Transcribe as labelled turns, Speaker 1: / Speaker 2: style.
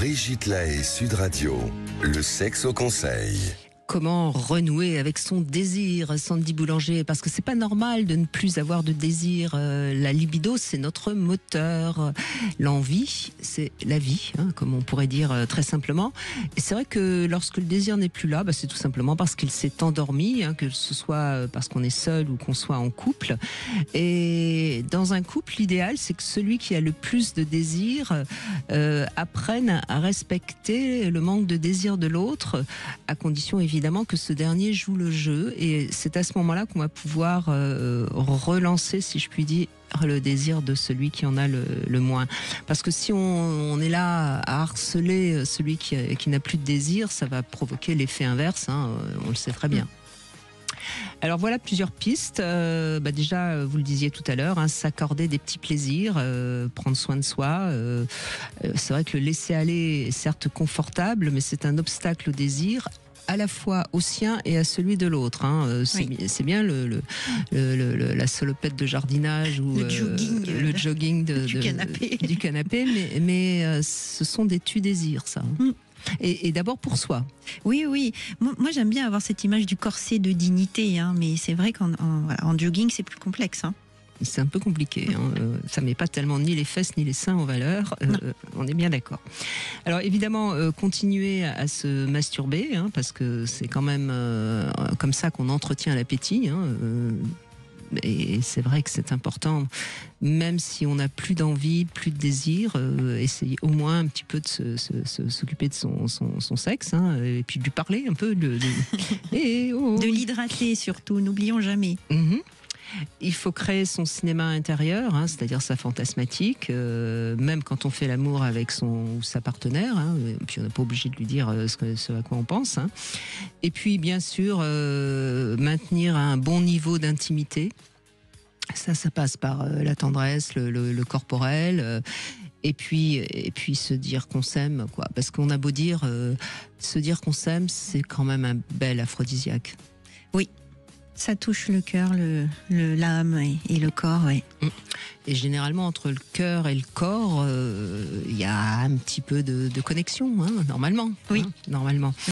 Speaker 1: Brigitte Lahaie, Sud Radio, le sexe au conseil.
Speaker 2: Comment renouer avec son désir, Sandy Boulanger, parce que c'est pas normal de ne plus avoir de désir. La libido, c'est notre moteur. L'envie, c'est la vie, hein, comme on pourrait dire très simplement. Et c'est vrai que lorsque le désir n'est plus là, c'est tout simplement parce qu'il s'est endormi, hein, que ce soit parce qu'on est seul ou qu'on soit en couple. Et dans un couple, l'idéal, c'est que celui qui a le plus de désir apprenne à respecter le manque de désir de l'autre, à condition évidemment que ce dernier joue le jeu, et c'est à ce moment-là qu'on va pouvoir relancer, si je puis dire, le désir de celui qui en a le moins. Parce que si on est là à harceler celui qui n'a plus de désir, ça va provoquer l'effet inverse, hein, on le sait très bien. Alors voilà plusieurs pistes. Déjà, vous le disiez tout à l'heure, hein, s'accorder des petits plaisirs, prendre soin de soi. C'est vrai que le laisser aller est certes confortable, mais c'est un obstacle au désir, à la fois au sien et à celui de l'autre. Hein. C'est bien la salopette de jardinage ou le jogging du canapé, mais ce sont des tu-désirs, ça. Et d'abord pour soi.
Speaker 3: Oui. Moi j'aime bien avoir cette image du corset de dignité, hein, mais c'est vrai qu'en jogging c'est plus complexe. Hein.
Speaker 2: C'est un peu compliqué, hein. Ça met pas tellement ni les fesses ni les seins en valeur, on est bien d'accord. Alors évidemment, continuer à se masturber, hein, parce que c'est quand même comme ça qu'on entretient l'appétit, hein, et c'est vrai que c'est important, même si on n'a plus d'envie, plus de désir, essayer au moins un petit peu de s'occuper de son sexe, hein, et puis de lui parler un peu de
Speaker 3: l'hydrater surtout, n'oublions jamais.
Speaker 2: Il faut créer son cinéma intérieur, hein, c'est-à-dire sa fantasmatique, même quand on fait l'amour avec son ou sa partenaire, hein, et puis on n'est pas obligé de lui dire ce à quoi on pense, hein. Et puis bien sûr maintenir un bon niveau d'intimité. Ça passe par la tendresse, le corporel, et puis se dire qu'on s'aime, quoi. Parce qu'on a beau dire, se dire qu'on s'aime, c'est quand même un bel aphrodisiaque.
Speaker 3: Oui. Ça touche le cœur, l'âme et le corps, oui.
Speaker 2: Et généralement, entre le cœur et le corps, il y a un petit peu de connexion, hein, normalement.
Speaker 3: Oui.
Speaker 2: Hein, normalement.